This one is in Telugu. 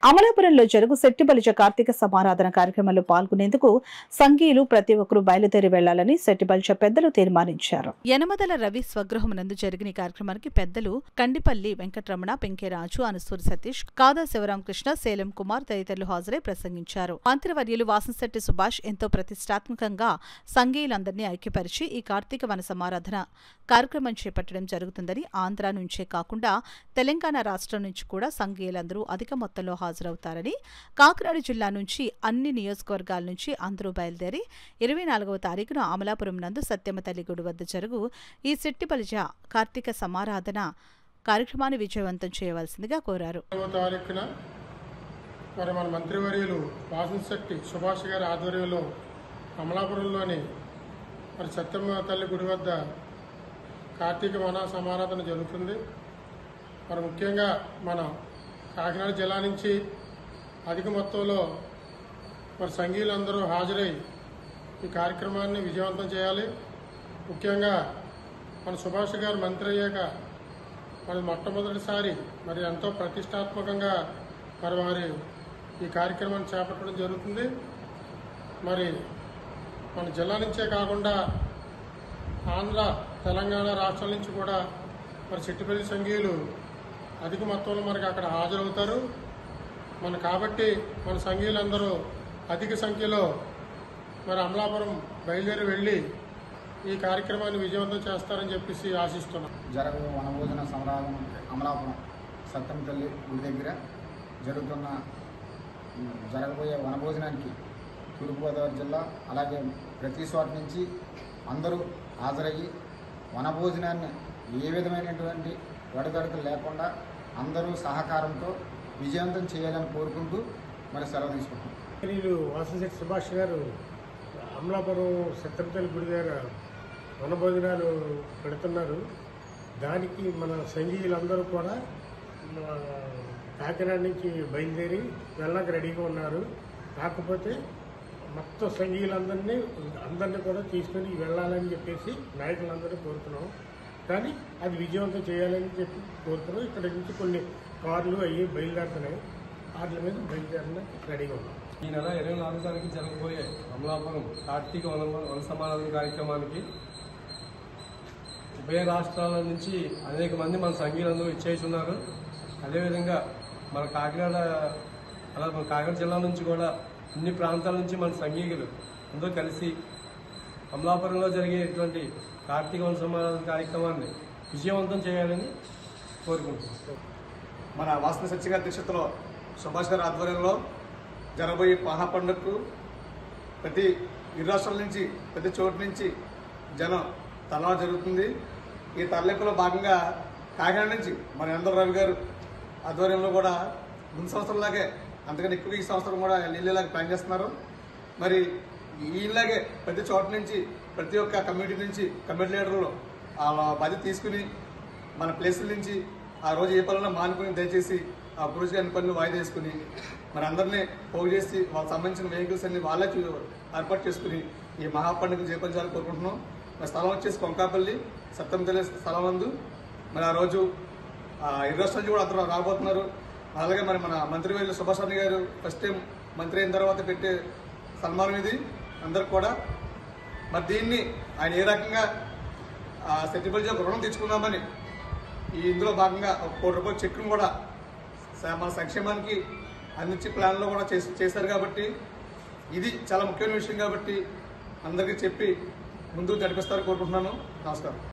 అమలాపురంలో జరుగు శెట్టిబలిజ కార్తీక సమారాధన కార్యక్రమంలో పాల్గొనేందుకు సంఘీయులు ప్రతి ఒక్కరూ బయలుదేరి వెళ్లాలని శెట్టిబలిజ పెద్దలు తీర్మానించారు. యనమదల రవి స్వగృహం నందు జరిగిన కార్యక్రమానికి పెద్దలు కండిపల్లి వెంకటరమణ, పెంకేరాజు, అనుసూరి సతీష్, కాదా శివరామకృష్ణ, సేలం కుమార్ తదితరులు హాజరై ప్రసంగించారు. మంత్రివర్యులు వాసంశెట్టి సుభాష్ ఎంతో ప్రతిష్టాత్మకంగా సంఘీయులందరినీ ఐక్యపరిచి ఈ కార్తీక వన సమారాధన కార్యక్రమం చేపట్టడం జరుగుతుందని, ఆంధ్ర నుంచే కాకుండా తెలంగాణ రాష్ట్రం నుంచి కూడా సంఘీయులందరూ అధిక మొత్తంలో హాజరవుతారని, కాకినాడ జిల్లా నుంచి అన్ని నియోజకవర్గాల నుంచి అందరూ బయలుదేరి 24వ తారీఖున అమలాపురం నందు సత్యమ్మ తల్లి గుడి వద్ద జరుగు ఈ శెట్టిబలిజ కార్తీక సమారాధన కార్యక్రమాన్ని విజయవంతం చేయవలసిందిగా కోరారు. మన మంత్రివర్యులు వాసంశెట్టి సుభాష్ గారి ఆధ్వర్యంలో అమలాపురంలోని సత్యమ్మ తల్లి గుడి వద్ద కార్తీక వన సమారాధన జరుగుతుంది. ముఖ్యంగా మన కాకినాడ జిల్లా నుంచి అధిక మొత్తంలో సంఘీయులందరూ హాజరై ఈ కార్యక్రమాన్ని విజయవంతం చేయాలి. ముఖ్యంగా మన సుభాష్ గారు మంత్రి అయ్యాక మొట్టమొదటిసారి ఎంతో ప్రతిష్టాత్మకంగా వారి ఈ కార్యక్రమాన్ని చేపట్టడం జరుగుతుంది. మన జిల్లా నుంచే కాకుండా ఆంధ్ర, తెలంగాణ రాష్ట్రాల నుంచి కూడా శెట్టిబలిజ సంఘీయులు అధిక మొత్తంలో అక్కడ హాజరవుతారు. కాబట్టి మన సంఘీయులందరూ అధిక సంఖ్యలో అమలాపురం బయలుదేరి వెళ్లి ఈ కార్యక్రమాన్ని విజయవంతం చేస్తారని చెప్పేసి ఆశిస్తున్నాం. జరగబోయే వనభోజన సమారాధన అమలాపురం సత్యమ్మ తల్లి గుడి దగ్గర జరగబోయే వనభోజనానికి తూర్పుగోదావరి జిల్లా అలాగే ప్రతి చోట నుంచి అందరూ హాజరయ్యి వనభోజనాన్ని ఏ విధమైనటువంటి వడదడుకులు లేకుండా అందరూ సహకారంతో విజయవంతం చేయాలని కోరుకుంటూ సెలవు తీసుకుంటాం. వాసంశెట్టి సుభాష్ గారు అమలాపురం సత్యమ్మ తల్లి గుడి దగ్గర వనభోజనాలు పెడుతున్నారు. దానికి మన సంఘీయులందరూ కూడా కాకినాడ నుంచి బయలుదేరి వెళ్ళడానికి రెడీగా ఉన్నారు. కాకపోతే మొత్తం సంఘీయులందరినీ కూడా తీసుకుని వెళ్ళాలని చెప్పేసి నాయకులందరూ కోరుతున్నాం. కానీ అది విజయవంతం చేయాలని చెప్పి కోరుతున్నాం. ఇక్కడ నుంచి కొన్ని కార్లు అయ్యి బయలుదేరుతున్నాయి. వాటి మీద బయలుదేరిన రెడీగా ఉన్నాం. ఈ నెల 24వ తారీఖు జరగబోయే అమలాపురం కార్తీక వన సమారాధన కార్యక్రమానికి ఉభయ రాష్ట్రాల నుంచి అనేక మంది మన సంఘీయులందరూ ఇచ్చేస్తున్నారు. అదేవిధంగా మన కాకినాడ జిల్లా నుంచి కూడా అన్ని ప్రాంతాల నుంచి మన సంఘీయులు అందరూ కలిసి అమలాపురంలో జరిగేటువంటి కార్తీక వన సమారాధన కార్యక్రమాన్ని విజయవంతం చేయాలని కోరుకుంటున్నాం. మన వాసంశెట్టి గారి అధ్యక్షతలో సుభాష్ గారి ఆధ్వర్యంలో జరగబోయే మహాపండుగకు ప్రతి ఇరు రాష్ట్రాల నుంచి ప్రతి చోటు నుంచి జనం తరలింపు జరుగుతుంది. ఈ తరలింపులో భాగంగా కాకినాడ నుంచి మన యనమదల రవి గారు ఆధ్వర్యంలో కూడా ముందు సంవత్సరంలాగే అంతకన్నా ఎక్కువ ఈ సంవత్సరం కూడా నీళ్ళలాగా ప్లాన్ చేస్తున్నారు. ఈలాగే ప్రతి చోట నుంచి ప్రతి ఒక్క కమ్యూనిటీ నుంచి కమ్యూనిటీ లీడర్లు ఆ బాధ్యత తీసుకుని మన ప్లేసుల నుంచి ఆ రోజు ఏ పనులను మానుకుని దయచేసి ఆ పురుషులు అన్ని పనులు వాయిదా వేసుకుని అందరినీ పోగు చేసి వాళ్ళకి సంబంధించిన వెహికల్స్ అన్ని వాళ్ళే ఏర్పాటు చేసుకుని ఈ మహాపండుగ చేపట్టాలని కోరుకుంటున్నాం. స్థలం వచ్చేసి కొంకాపల్లి సత్యమ్మ తల్లి స్థలం నందు ఆ రోజు ఇరు రాష్ట్రాల నుంచి కూడా అందరూ రాబోతున్నారు. అలాగే మన మంత్రివర్యులు సుభాష్ గారు ఫస్ట్ టైం మంత్రి అయిన తర్వాత పెట్టే సన్మానం ఇది అందరికి కూడా. దీన్ని ఆయన ఏ రకంగా శెట్టిబలిజ రుణం తెచ్చుకుందామని ఇందులో భాగంగా ₹1 కోటి చెక్కును కూడా మన సంక్షేమానికి అందించే ప్లాన్లో కూడా చేశారు. కాబట్టి ఇది చాలా ముఖ్యమైన విషయం కాబట్టి అందరికీ చెప్పి ముందుకు నడిపిస్తారని కోరుకుంటున్నాను. నమస్కారం.